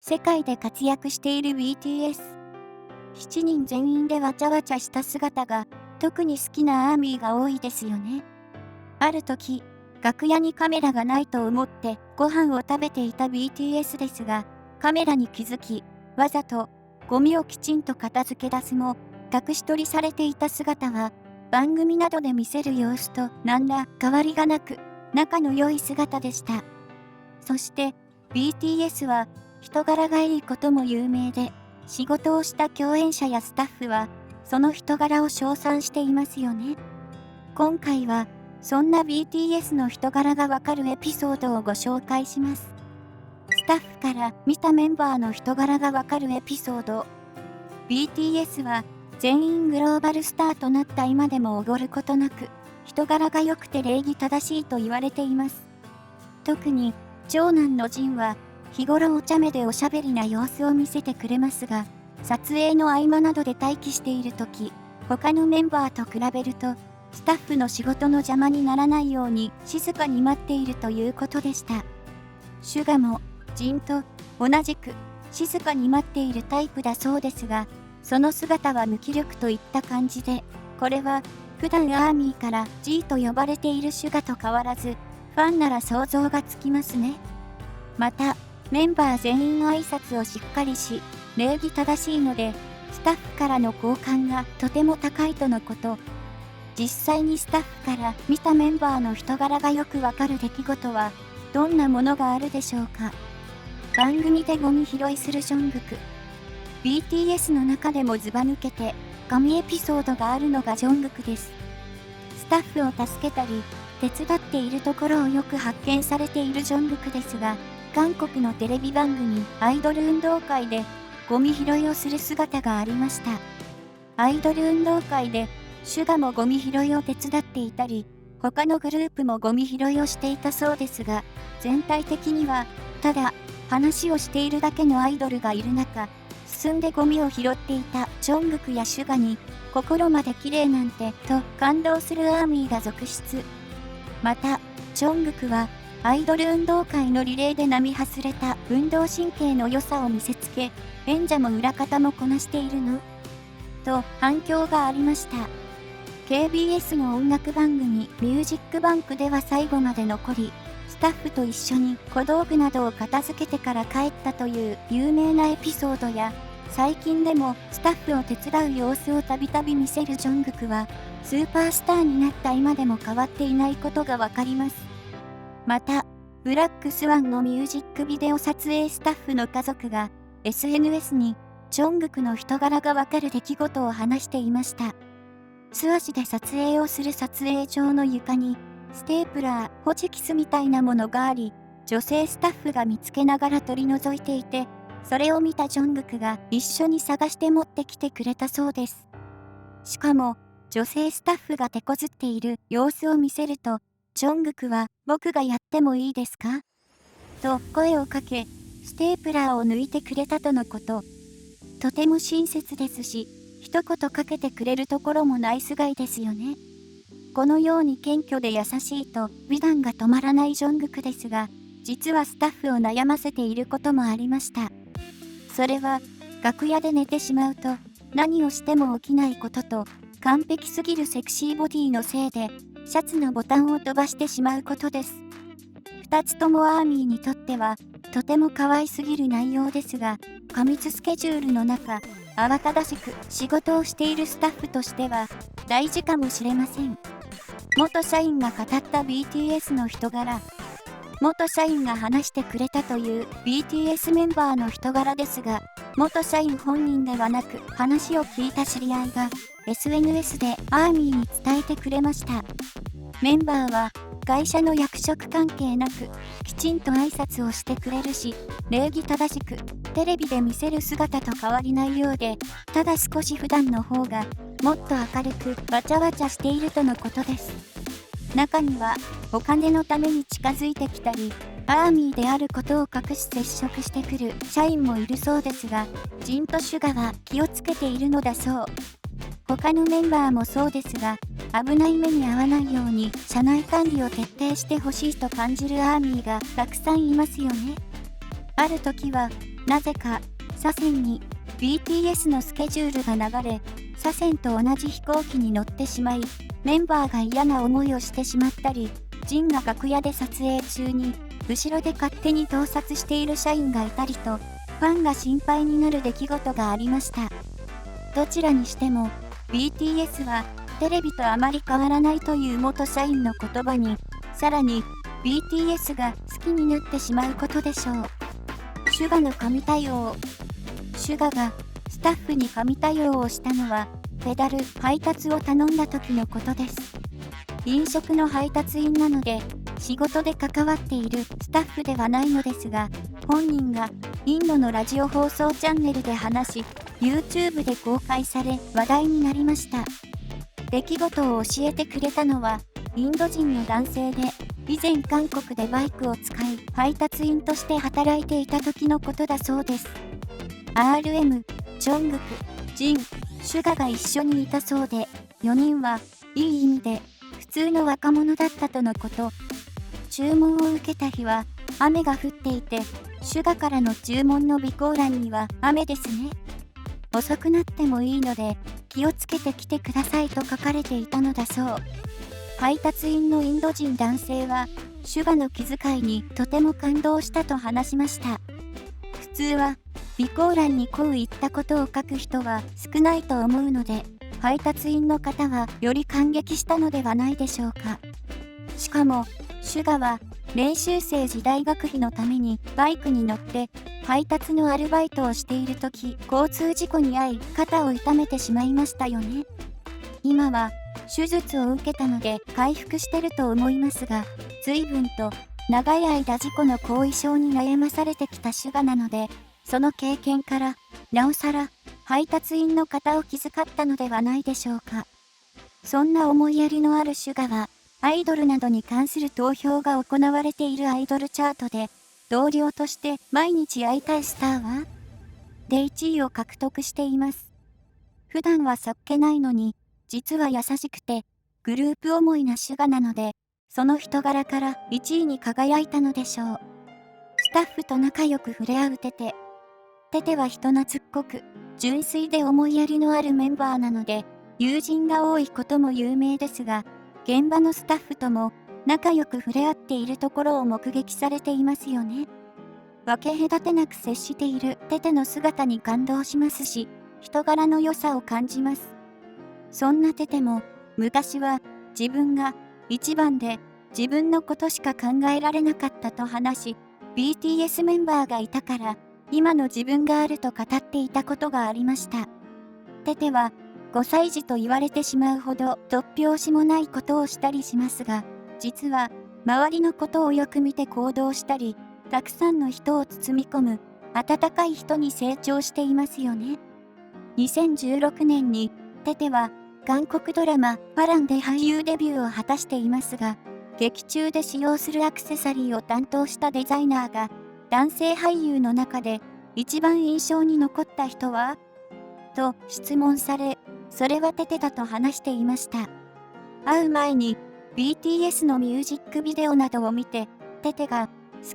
世界で活躍している BTS。7人全員でわちゃわちゃした姿が特に好きなアーミーが多いですよね。ある時、楽屋にカメラがないと思ってご飯を食べていた BTS ですが、カメラに気づき、わざとゴミをきちんと片付け出すも、隠し撮りされていた姿は、番組などで見せる様子と何ら変わりがなく、仲の良い姿でした。そして、BTS は人柄がいいことも有名で、仕事をした共演者やスタッフは、その人柄を称賛していますよね。今回は、そんな BTS の人柄がわかるエピソードをご紹介します。スタッフから見たメンバーの人柄がわかるエピソード。BTS は全員グローバルスターとなった今でもおごることなく、人柄が良くて礼儀正しいと言われています。特に長男のジンは日頃お茶目でおしゃべりな様子を見せてくれますが、撮影の合間などで待機しているとき、他のメンバーと比べると、スタッフの仕事の邪魔にならないように静かに待っているということでした。シュガもジンと同じく静かに待っているタイプだそうですが、その姿は無気力といった感じで、これは普段アーミーから G と呼ばれているシュガと変わらず、ファンなら想像がつきますね。また、メンバー全員挨拶をしっかりし、礼儀正しいので、スタッフからの好感がとても高いとのこと。実際にスタッフから見たメンバーの人柄がよくわかる出来事は、どんなものがあるでしょうか。番組でゴミ拾いするジョングク。BTS の中でもずば抜けて、神エピソードがあるのがジョングクです。スタッフを助けたり、手伝っているところをよく発見されているジョングクですが、韓国のテレビ番組アイドル運動会でゴミ拾いをする姿がありました。アイドル運動会でシュガもゴミ拾いを手伝っていたり、他のグループもゴミ拾いをしていたそうですが、全体的にはただ話をしているだけのアイドルがいる中、進んでゴミを拾っていたジョングクやシュガに心まで綺麗なんてと感動するアーミーが続出。また、ジョングクはアイドル運動会のリレーで並外れた運動神経の良さを見せつけ、演者も裏方もこなしているのと反響がありました。KBS の音楽番組ミュージックバンクでは最後まで残り、スタッフと一緒に小道具などを片付けてから帰ったという有名なエピソードや、最近でもスタッフを手伝う様子をたびたび見せるジョングクは、スーパースターになった今でも変わっていないことがわかります。また、ブラックスワンのミュージックビデオ撮影スタッフの家族が SNS にジョングクの人柄がわかる出来事を話していました。素足で撮影をする撮影場の床にステープラー、ホチキスみたいなものがあり、女性スタッフが見つけながら取り除いていて、それを見たジョングクが一緒に探して持ってきてくれたそうです。しかも、女性スタッフが手こずっている様子を見せると、ジョングクは僕がやってもいいですかと声をかけ、ステープラーを抜いてくれたとのこと。とても親切ですし、一言かけてくれるところもナイスガイですよね。このように謙虚で優しいと美談が止まらないジョングクですが、実はスタッフを悩ませていることもありました。それは、楽屋で寝てしまうと何をしても起きないことと、完璧すぎるセクシーボディのせいで、シャツのボタンを飛ばしてしまうことです。2つともアーミーにとっては、とても可愛すぎる内容ですが、過密スケジュールの中、慌ただしく仕事をしているスタッフとしては、大事かもしれません。元社員が語った BTS の人柄。元社員が話してくれたという BTS メンバーの人柄ですが、元社員本人ではなく話を聞いた知り合いが SNS でアーミーに伝えてくれました。メンバーは会社の役職関係なくきちんと挨拶をしてくれるし、礼儀正しくテレビで見せる姿と変わりないようで、ただ少し普段の方がもっと明るくわちゃわちゃしているとのことです。中にはお金のために近づいてきたり、アーミーであることを隠し接触してくる社員もいるそうですが、ジンとシュガは気をつけているのだそう。他のメンバーもそうですが、危ない目に遭わないように社内管理を徹底してほしいと感じるアーミーがたくさんいますよね。ある時はなぜか、左遷に BTS のスケジュールが流れ、左遷と同じ飛行機に乗ってしまい、メンバーが嫌な思いをしてしまったり、ジンが楽屋で撮影中に、後ろで勝手に盗撮している社員がいたりと、ファンが心配になる出来事がありました。どちらにしても、BTS はテレビとあまり変わらないという元社員の言葉に、さらに BTS が好きになってしまうことでしょう。シュガの神対応。シュガがスタッフに神対応をしたのは、ペダル配達を頼んだ時のことです。飲食の配達員なので、仕事で関わっているスタッフではないのですが、本人がインドのラジオ放送チャンネルで話し、YouTube で公開され話題になりました。出来事を教えてくれたのは、インド人の男性で、以前韓国でバイクを使い、配達員として働いていた時のことだそうです。RM、ジョングク、ジン、シュガが一緒にいたそうで、4人はいい意味で普通の若者だったとのこと。注文を受けた日は雨が降っていて、シュガからの注文の備考欄には雨ですね。遅くなってもいいので気をつけて来てくださいと書かれていたのだそう。配達員のインド人男性は、シュガの気遣いにとても感動したと話しました。普通は、備考欄にこういったことを書く人は少ないと思うので、配達員の方はより感激したのではないでしょうか。しかも、シュガは練習生時大学費のためにバイクに乗って配達のアルバイトをしているとき、交通事故に遭い肩を痛めてしまいましたよね。今は手術を受けたので回復してると思いますが、随分と長い間事故の後遺症に悩まされてきたシュガなので、その経験からなおさら配達員の方を気遣ったのではないでしょうか。そんな思いやりのあるシュガは、アイドルなどに関する投票が行われているアイドルチャートで、同僚として毎日会いたいスターはで1位を獲得しています。普段はそっけないのに、実は優しくて、グループ思いなシュガなので、その人柄から1位に輝いたのでしょう。スタッフと仲良く触れ合うテテ。テテは人懐っこく、純粋で思いやりのあるメンバーなので、友人が多いことも有名ですが、現場のスタッフとも仲良く触れ合っているところを目撃されていますよね。分け隔てなく接しているテテの姿に感動しますし、人柄の良さを感じます。そんなテテも、昔は自分が一番で自分のことしか考えられなかったと話し、BTS メンバーがいたから今の自分があると語っていたことがありました。テテは5歳児と言われてしまうほど突拍子もないことをしたりしますが、実は周りのことをよく見て行動したり、たくさんの人を包み込む温かい人に成長していますよね。2016年にテテは韓国ドラマパランで俳優デビューを果たしていますが、劇中で使用するアクセサリーを担当したデザイナーが、男性俳優の中で一番印象に残った人はと質問され、それはテテだと話していました。会う前に BTS のミュージックビデオなどを見て、テテが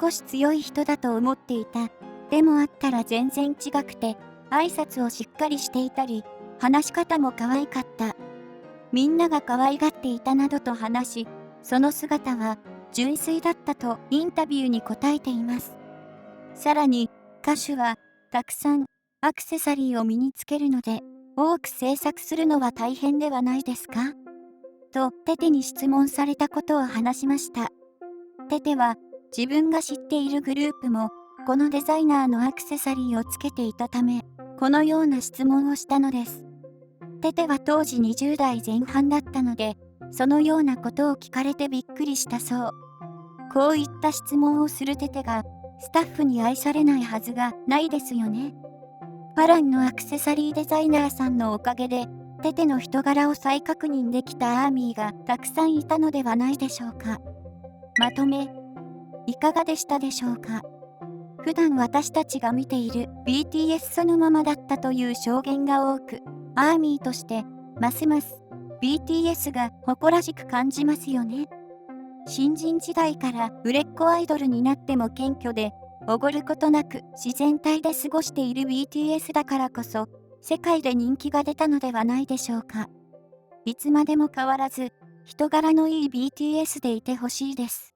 少し強い人だと思っていた。でも会ったら全然違くて、挨拶をしっかりしていたり、話し方も可愛かった。みんなが可愛がっていたなどと話し、その姿は純粋だったとインタビューに答えています。さらに、歌手はたくさんアクセサリーを身につけるので、多く制作するのは大変ではないですかとテテに質問されたことを話しました。テテは自分が知っているグループもこのデザイナーのアクセサリーをつけていたため、このような質問をしたのです。テテは当時20代前半だったので、そのようなことを聞かれてびっくりしたそう。こういった質問をするテテがスタッフに愛されないはずがないですよね。パランのアクセサリーデザイナーさんのおかげで、テテの人柄を再確認できたアーミーがたくさんいたのではないでしょうか。まとめ、いかがでしたでしょうか。普段私たちが見ている BTS そのままだったという証言が多く、アーミーとしてますます BTS が誇らしく感じますよね。新人時代から売れっ子アイドルになっても謙虚で、おごることなく自然体で過ごしている BTS だからこそ、世界で人気が出たのではないでしょうか。いつまでも変わらず、人柄のいい BTS でいてほしいです。